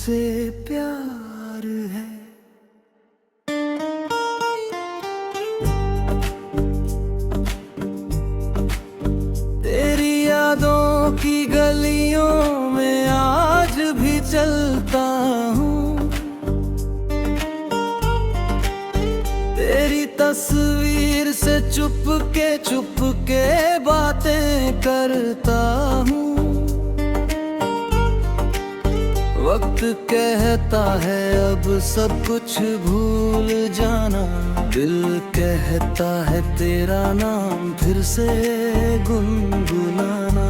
तुझसे प्यार है। तेरी यादों की गलियों में आज भी चलता हूँ, तेरी तस्वीर से चुप के बातें करता हूँ। वक्त कहता है अब सब कुछ भूल जाना, दिल कहता है तेरा नाम फिर से गुनगुनाना।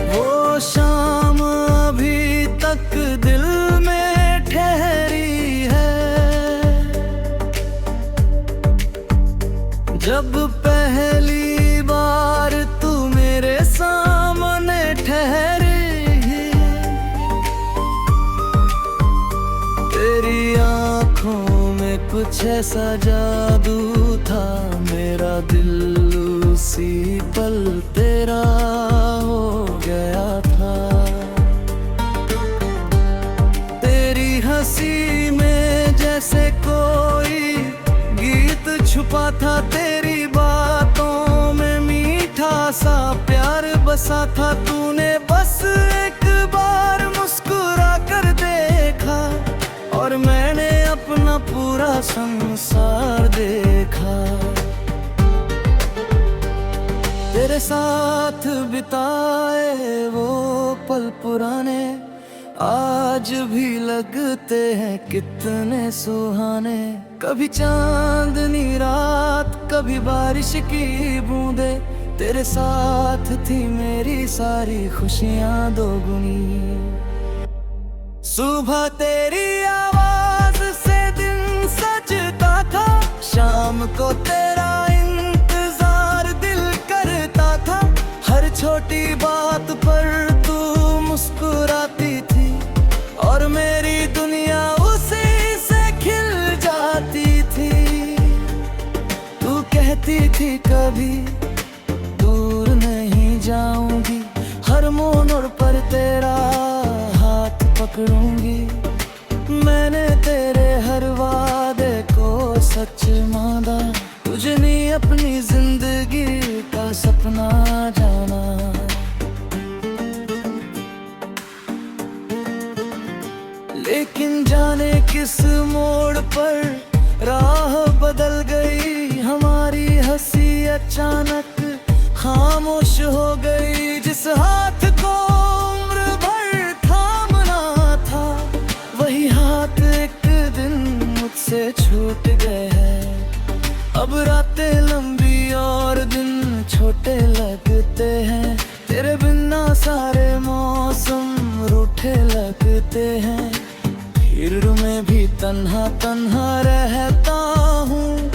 वो शाम अभी तक दिल में ठहरी है, जब पहली बार तू मेरे सामने ठहरी। तेरी आँखों में कुछ ऐसा जादू था, मेरा दिल उसी पल तेरा हो गया था। तेरी हंसी में जैसे कोई गीत छुपा था, तेरी बातों में मीठा सा प्यार बसा था। तूने बस एक बार मुस्कुरा कर देखा और मैंने अपना पूरा संसार देखा। तेरे साथ बिताए वो पल पुराने आज भी लगते हैं कितने सुहाने। कभी चांदनी रात, कभी बारिश की बूंदे, तेरे साथ थी मेरी सारी खुशियां दोगुनी। सुबह तेरी आवाज से दिन सजता था, शाम को तेरा इंतजार दिल करता था। हर छोटी बात पर तू मुस्कुराती थी और मेरी दुनिया उसी से खिल जाती थी। तू कहती थी कभी दूर नहीं जाऊंगी, हर मोड़ पर तेरा हाथ पकड़ूंगी। मैंने तेरे हर वादे को सच माना, तुझे नहीं अपनी जिंदगी का सपना जाना। लेकिन जाने किस मोड़ पर राह बदल गई, हमारी हंसी अचानक खामोश हो गई। जिस हाथ को उम्र भर थामना था, वही हाथ एक दिन मुझसे छूट गए हैं। अब रातें लंबी और दिन छोटे लगते हैं, तेरे बिना सारे मौसम रूठे लगते हैं। फिर मैं भी तन्हा तन्हा रहता हूँ,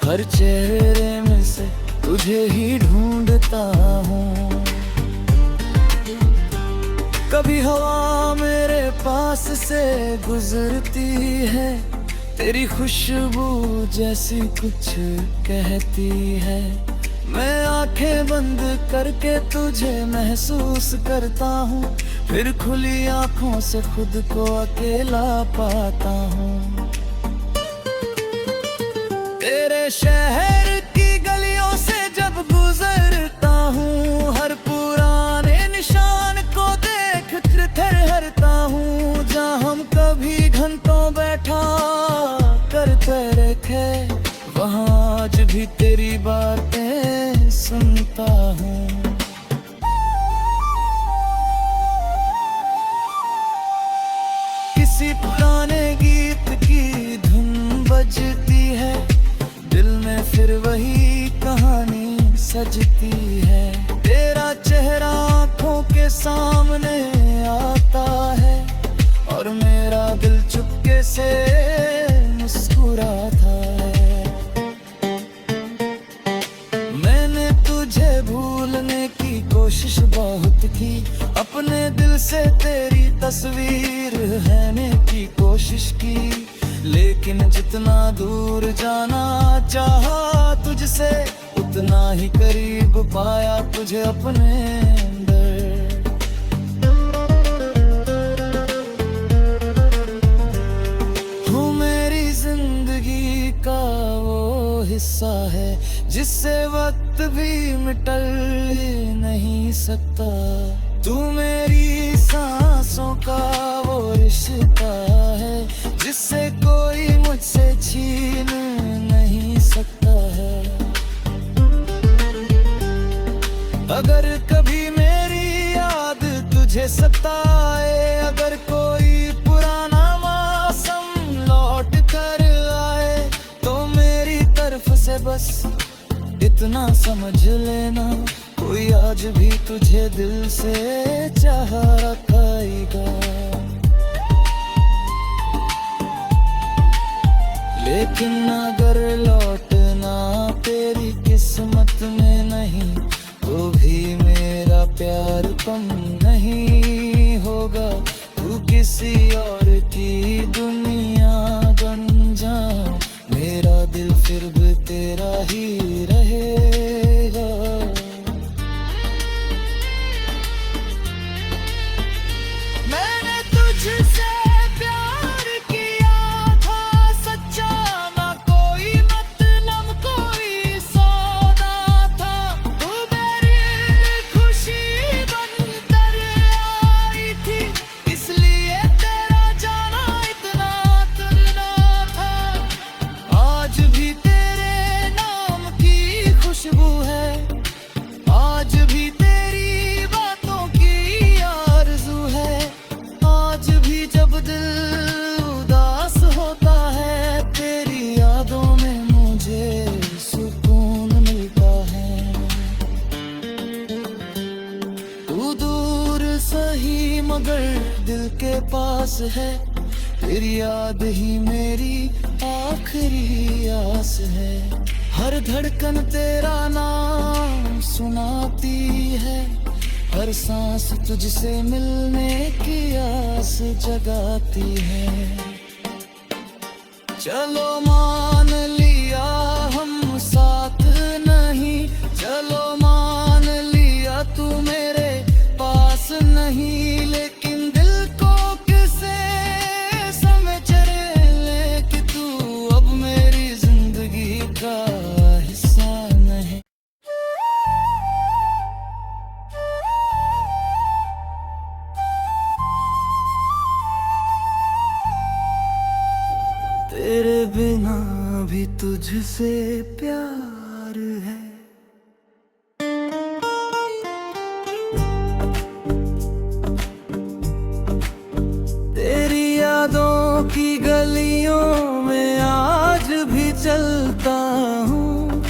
हर चेहरे में से तुझे ही ढूंढता हूँ। कभी हवा मेरे पास से गुजरती है, तेरी खुशबू जैसी कुछ कहती है। मैं आंखें बंद करके तुझे महसूस करता हूँ, फिर खुली आंखों से खुद को अकेला पाता हूँ। तेरे शहर की गलियों से जब गुजरता हूँ, हर पुराने निशान को देख कर ठहरता हूँ। जहाँ हम कभी घंटों बैठा करते रखे, वहाँ आज भी तेरी बातें सुनता हूँ। किसी पुराने गीत की धुन बजती है, दिल में फिर वही कहानी सजती है। तेरा चेहरा आँखों के सामने आता है और मेरा दिल चुपके से मुस्कुराता है। मैंने तुझे भूलने की कोशिश बहुत की, अपने दिल से तेरी तस्वीर हैने की कोशिश की। लेकिन जितना दूर जाना चाहा तुझसे, उतना ही करीब पाया तुझे अपने अंदर। हूँ मेरी जिंदगी का वो हिस्सा है जिससे वक्त भी मिटल नहीं सकता। तू मेरी सांसों का वो रिश्ता है जिससे कोई मुझसे छीन नहीं सकता है। अगर कभी मेरी याद तुझे सताए, अगर कोई पुराना मौसम लौट कर आए, तो मेरी तरफ से बस इतना समझ लेना, कोई आज भी तुझे दिल से चाह रखेगा। लेकिन अगर लौटना तेरी किस्मत में नहीं, तो भी मेरा प्यार कम नहीं होगा। तू किसी और की दुनिया बन जा, मेरा दिल फिर भी तेरा ही रहेगा। मैंने तुझसे प्यार किया था सच्चा, ना कोई मतलब कोई सौदा था। तू मेरी खुशी बनकर आई थी, इसलिए तेरा जाना इतना करना था। आज भी तेरे नाम की खुशबू है, आज भी तेरी बातों की आरज़ू है। आज भी जब दिल उदास होता है, तेरी यादों में मुझे सुकून मिलता है। तू दूर सही मगर दिल के पास है, तेरी याद ही मेरी आखिरी आस है। हर धड़कन तेरा नाम सुनाती है, हर सांस तुझसे मिलने की आस जगाती है। चलो मान लिया हम साथ नहीं, चलो मान लिया तू मेरे पास नहीं, लेकिन दिल को किसे समझ ले कि तू अब मेरी जिंदगी का हिस्सा नहीं। तेरे बिना भी तुझसे प्यार है। तेरी यादों की गलियों में आज भी चलता हूँ,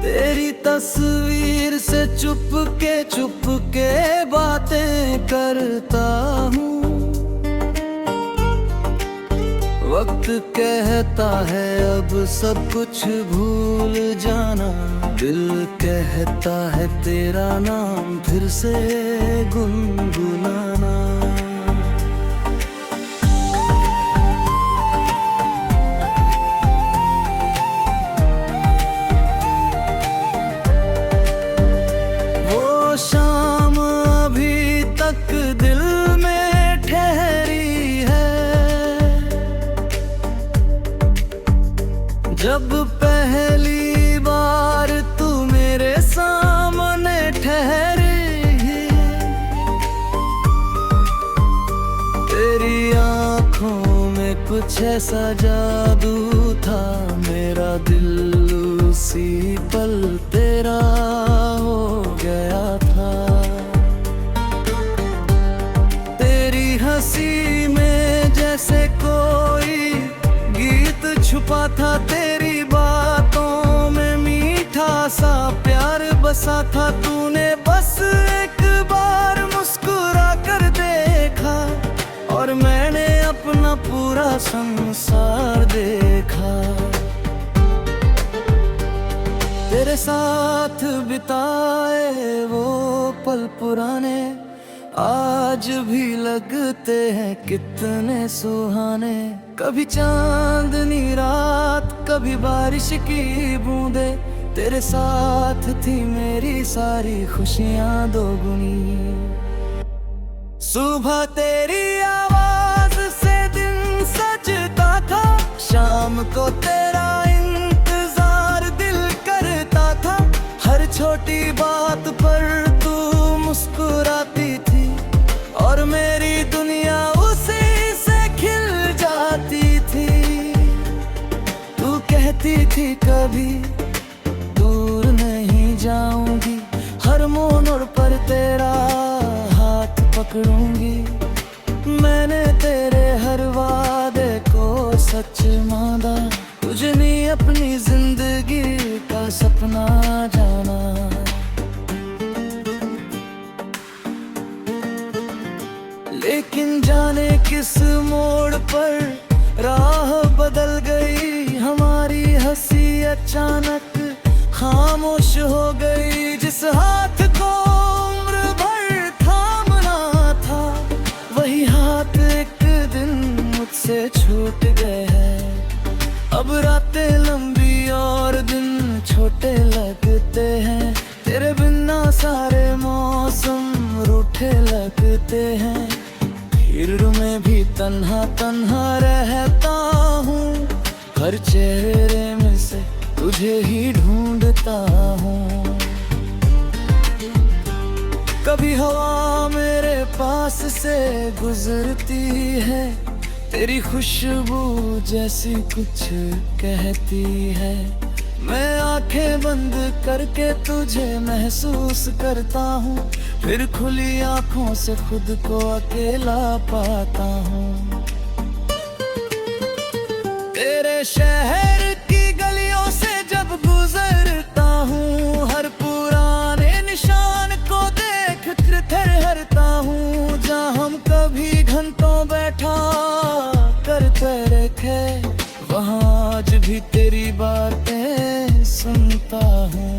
तेरी तस्वीर से चुप के बातें करता हूँ। वक्त कहता है अब सब कुछ भूल जाना, दिल कहता है तेरा नाम फिर से गुनगुनाना। वो शाम अभी तक दिल में ठहरी है, जब पहली बार तू मेरे सामने ठहरी। तेरी आँखों में कुछ ऐसा जादू था, मेरा दिल उसी पल तेरा हो गया था। तेरी हंसी में जैसे कोई गीत छुपा था, तेरी बातों में मीठा सा प्यार बसा था। तूने बस एक बार मुस्कुरा कर देखा और मैंने अपना पूरा संसार देखा। तेरे साथ बिताए वो पल पुराने आज भी लगते हैं कितने सुहाने। कभी चांदनी रात, कभी बारिश की बूंदे, तेरे साथ थी मेरी सारी खुशियां दोगुनी। सुबह तेरी आवाज से दिन सजता था, शाम को तेरा इंतजार दिल करता था। हर छोटी बात पर तू मुस्कुराती थी और मेरी दुनिया उसी से खिल जाती थी। तू कहती थी कभी दूर नहीं जाऊंगी, हर मोड़ पर तेरा हाथ पकड़ूंगी। मैंने तेरे हर वादे को सच माना, तुझे नहीं अपनी जिंदगी का सपना जाना। लेकिन जाने किस मोड़ पर राह बदल गई, हमारी हंसी अचानक खामोश हो गई। जिस हाथ को उम्र भर थामना था, वही हाथ एक दिन मुझसे छूट गए हैं। अब रातें लंबी और दिन छोटे लगते हैं, तेरे बिना सारे मौसम रूठे लगते हैं। फिर मैं भी तन्हा तन्हा रहता हूँ, हर चेहरे में से तुझे ही ढूंढता हूँ। कभी हवा मेरे पास से गुजरती है, तेरी खुशबू जैसी कुछ कहती है। मैं आंखें बंद करके तुझे महसूस करता हूँ, फिर खुली आंखों से खुद को अकेला पाता हूँ। तेरे शहर की गलियों से जब गुजरता हूँ, हर पुराने निशान को देख कर ठहरता हूँ। जहाँ हम कभी घंटों बैठा करते रखे, वहाँ आज भी तेरी बातें सुनता हूँ।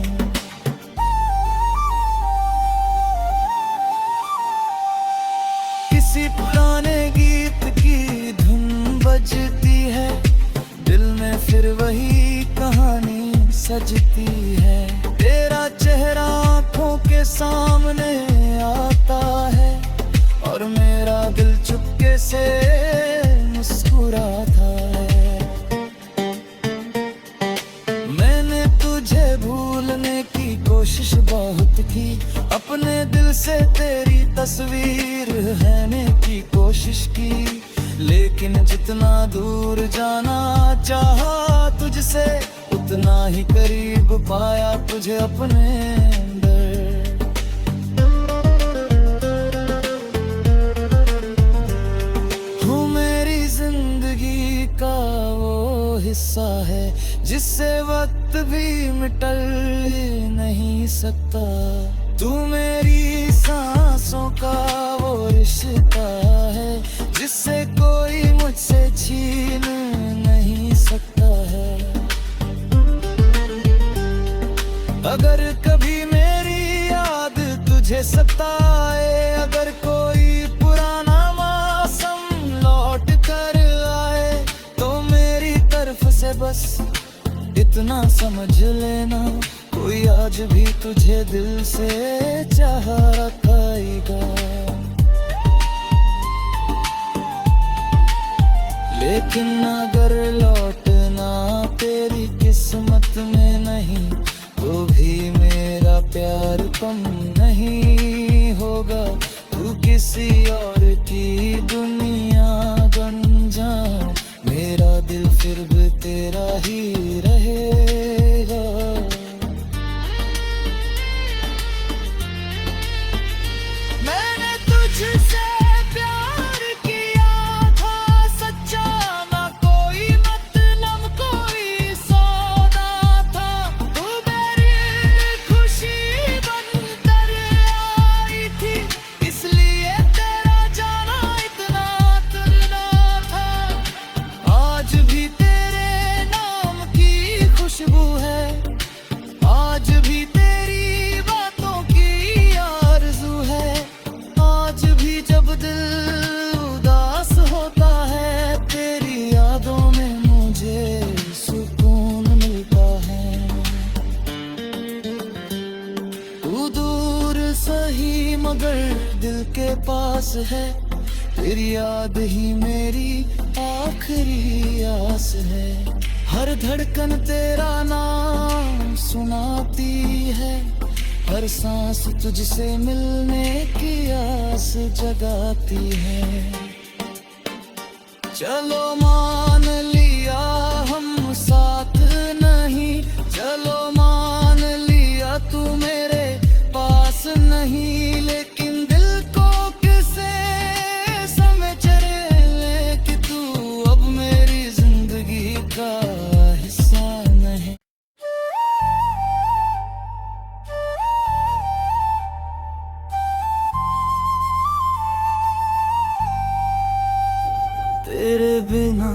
किसी पुराने गीत की धुन बजती है, दिल में फिर वही कहानी सजती है। तेरा चेहरा आँखों के सामने आता है और मेरा दिल चुपके से मुस्कुराता है। मैंने तुझे भूलने की कोशिश बहुत की, अपने दिल से तेरी तस्वीर हैने की कोशिश की। लेकिन जितना दूर जाना चाहा तुझसे, उतना ही करीब पाया तुझे अपने अंदर। हूँ मेरी जिंदगी का वो हिस्सा है, जिससे वक्त भी मिटल नहीं सकता। तू मेरी सांसों का वो रिश्ता है, जिससे कोई मुझसे छीन नहीं सकता है। अगर कभी मेरी याद तुझे सताए, अगर कोई पुराना मौसम लौट कर आए, तो मेरी तरफ से बस इतना समझ लेना, कोई आज भी तुझे दिल से चाह रखेगा। लेकिन अगर लौटना तेरी किस्मत में नहीं, तो भी मेरा प्यार कम नहीं होगा। तू किसी और की दुनिया बन जा, मेरा दिल फिर भी तेरा ही रहेगा। मैंने तुझसे प्यार किया था सच्चा, ना कोई मतलब कोई सौदा था। तू मेरी खुशी बनकर आई थी, इसलिए तेरा मगर दिल के पास है। तेरी याद ही मेरी आखिरी आस है। हर धड़कन तेरा नाम सुनाती है। हर सांस तुझसे मिलने की आस जगाती है। चलो मान लिया हम साथ नहीं, चलो मान लिया तू मेरे पास नहीं, लेकिन दिल को किसे समझ ले कि तू अब मेरी जिंदगी का हिस्सा नहीं। तेरे बिना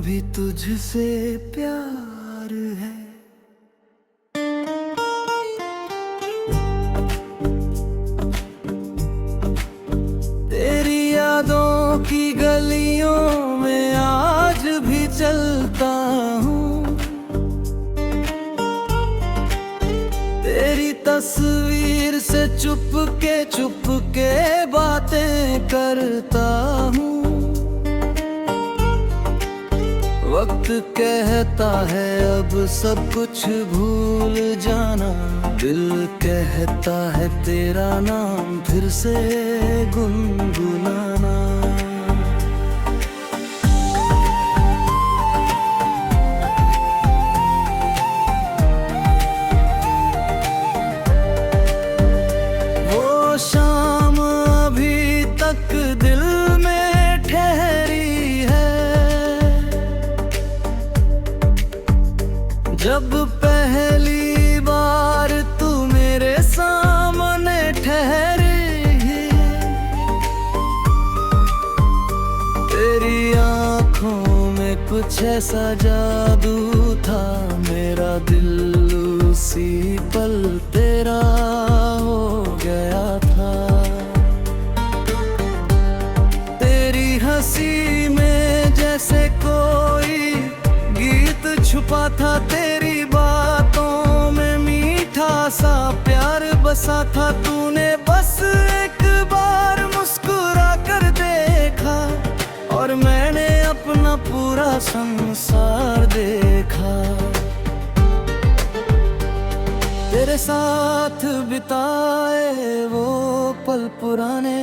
भी तुझसे प्यार है। तेरी यादों की गलियों में आज भी चलता हूँ। तेरी तस्वीर से चुप के बातें करता हूँ। वक्त कहता है अब सब कुछ भूल जाना, दिल कहता है तेरा नाम फिर से गुनगुनाना। वो शाम अभी तक दिल में ठहरी है, जब पहली बार तू मेरे सामने ठहरी। तेरी आँखों में कुछ ऐसा जादू था, मेरा दिल उसी पल तेरा हो गया था। तेरी हंसी में जैसे कोई गीत छुपा था, तेरी बातों में मीठा सा प्यार बसा था। तूने बस एक बार मुस्कुरा कर देखा और मैंने अपना पूरा संसार देखा। तेरे साथ बिताए वो पल पुराने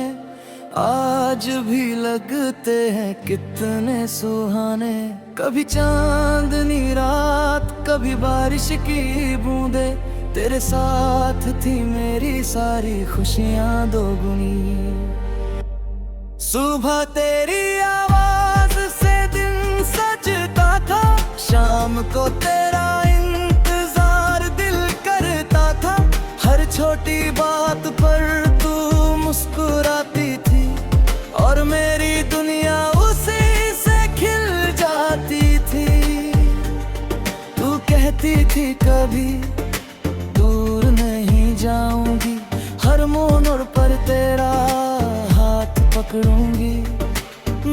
आज भी लगते हैं कितने सुहाने। कभी चांदनी रात, कभी बारिश की बूंदे, तेरे साथ थी मेरी सारी खुशियां दोगुनी। सुबह तेरी आवाज से दिन सजता था, शाम को तेरा इंतजार दिल करता था। हर छोटी बात पर तू मुस्कुराती थी और मेरी दुनिया उसी से खिल जाती थी। तू कहती थी कभी दूर नहीं जाऊंगी, हर मोड़ पर तेरा हाथ पकड़ूंगी।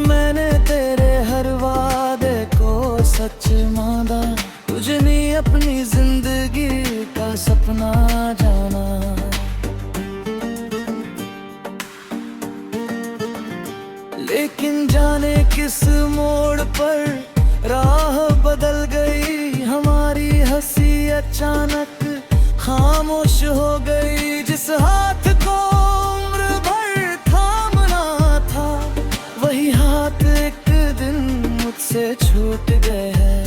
मैंने तेरे हर वादे को सच माना, तुझे नहीं अपनी जिंदगी का सपना जाना। लेकिन जाने किस मोड़ पर राह बदल गई हमारी, हंसी अचानक खामोश हो गई। जिस हाथ को उम्र भर थामना था, वही हाथ एक दिन मुझसे छूट गए हैं।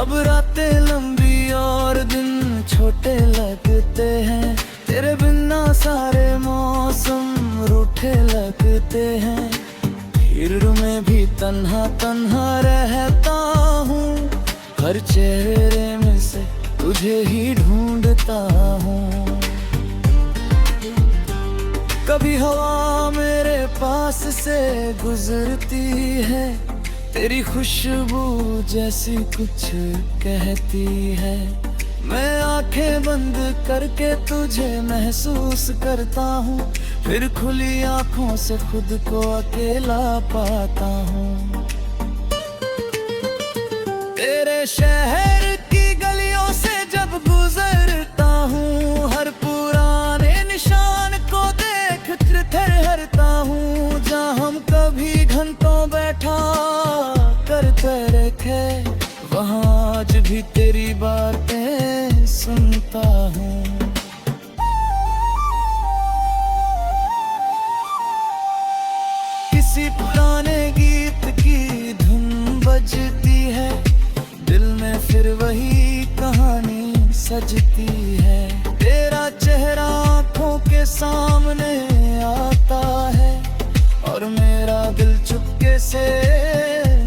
अब रातें लंबी और दिन छोटे लगते हैं, तेरे बिना सारे मौसम रूठे लगते हैं। फिर में भी तन्हा तन्हा रहता हूँ, हर चेहरे में से तुझे ही ढूंढता हूँ। कभी हवा मेरे पास से गुजरती है, तेरी खुशबू जैसी कुछ कहती है। मैं आंखें बंद करके तुझे महसूस करता हूँ, फिर खुली आंखों से खुद को अकेला पाता हूँ। तेरे शहर की गलियों से जब गुजरता हूँ, हर पुराने निशान को देख तेरी बातें सुनता हूँ। किसी पुराने गीत की धुन बजती है, दिल में फिर वही कहानी सजती है। तेरा चेहरा आँखों के सामने आता है और मेरा दिल चुपके से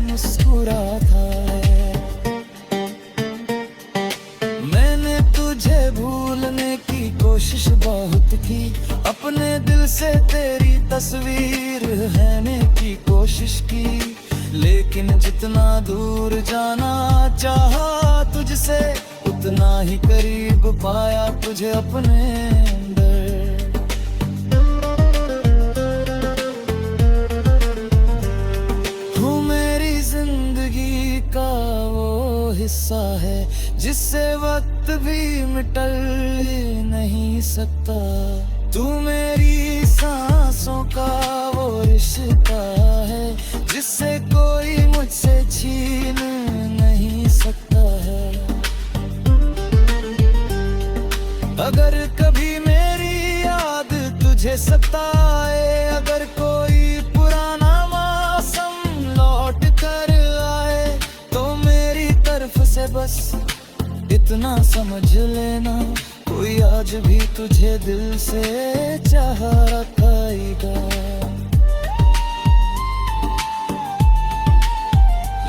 मुस्कुराता है। मैंने तुझे भूलने की कोशिश बहुत की, अपने दिल से तेरी तस्वीर रहने की कोशिश की, लेकिन जितना दूर जाना चाहा तुझसे, उतना ही करीब पाया तुझे अपने अंदर। तू मेरी जिंदगी का वो हिस्सा है जिससे वक्त भी मिटल नहीं सकता। तू मेरी सांसों का वो रिश्ता है जिससे कोई मुझसे छीन नहीं सकता है। अगर कभी मेरी याद तुझे सताए, अगर कोई पुराना मौसम लौट कर आए, तो मेरी तरफ से बस इतना समझ लेना, कोई आज भी तुझे दिल से चाह रखेगा।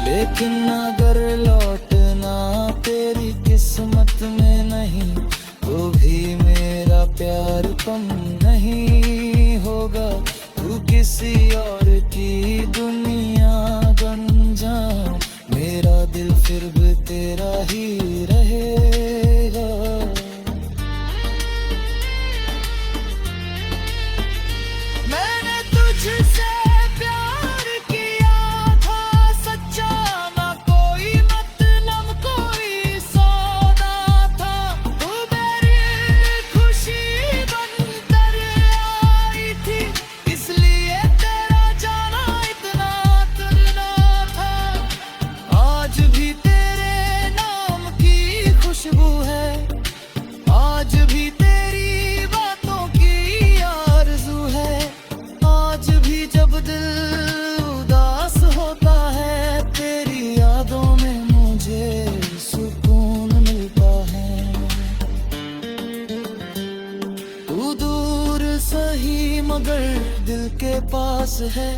लेकिन अगर लौटना तेरी किस्मत में नहीं, तो भी मेरा प्यार कम नहीं होगा। तू किसी और की दुनिया बन जा, मेरा दिल फिर भी तेरा ही रहेगा। मैंने तुझसे प्यार किया था सच्चा, ना कोई मतलब कोई सौदा था। तू मेरी खुशी बनकर आई थी, इसलिए तेरा जाना इतना करना था। आज भी तेरे नाम की खुशबू है, आज भी तेरी बातों की आरज़ू है। आज भी जब दिल उदास होता है, तेरी यादों में मुझे सुकून मिलता है। तू दूर सही मगर दिल के पास है,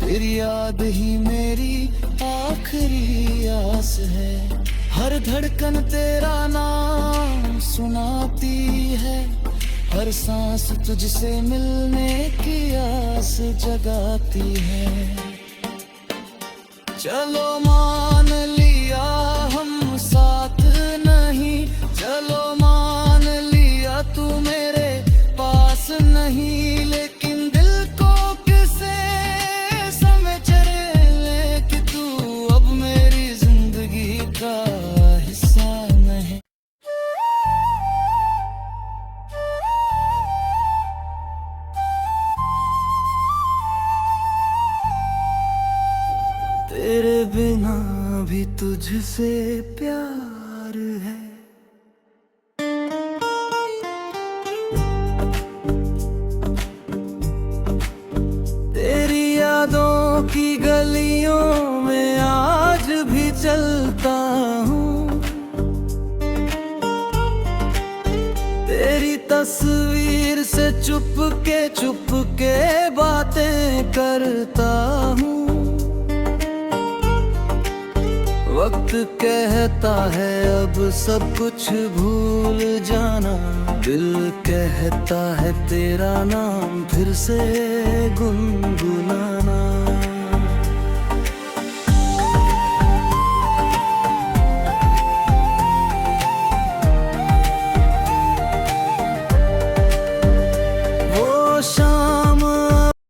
तेरी याद ही मेरी आखिरी आस है। हर धड़कन तेरा नाम सुनाती है, हर सांस तुझसे मिलने की आस जगाती है। चलो मान लिया हम साथ नहीं, चलो मान लिया तू मेरे पास नहीं, लेकिन दिल को किसे समझ ले कि तू अब मेरी जिंदगी का हिस्सा नहीं। तेरे बिना भी तुझसे प्यार है। तेरी यादों की गलियों में आज भी चलता हूँ, तेरी तस्वीर से चुपके बातें करता हूँ। वक्त कहता है अब सब कुछ भूल जाना, दिल कहता है तेरा नाम फिर से गुनगुनाना।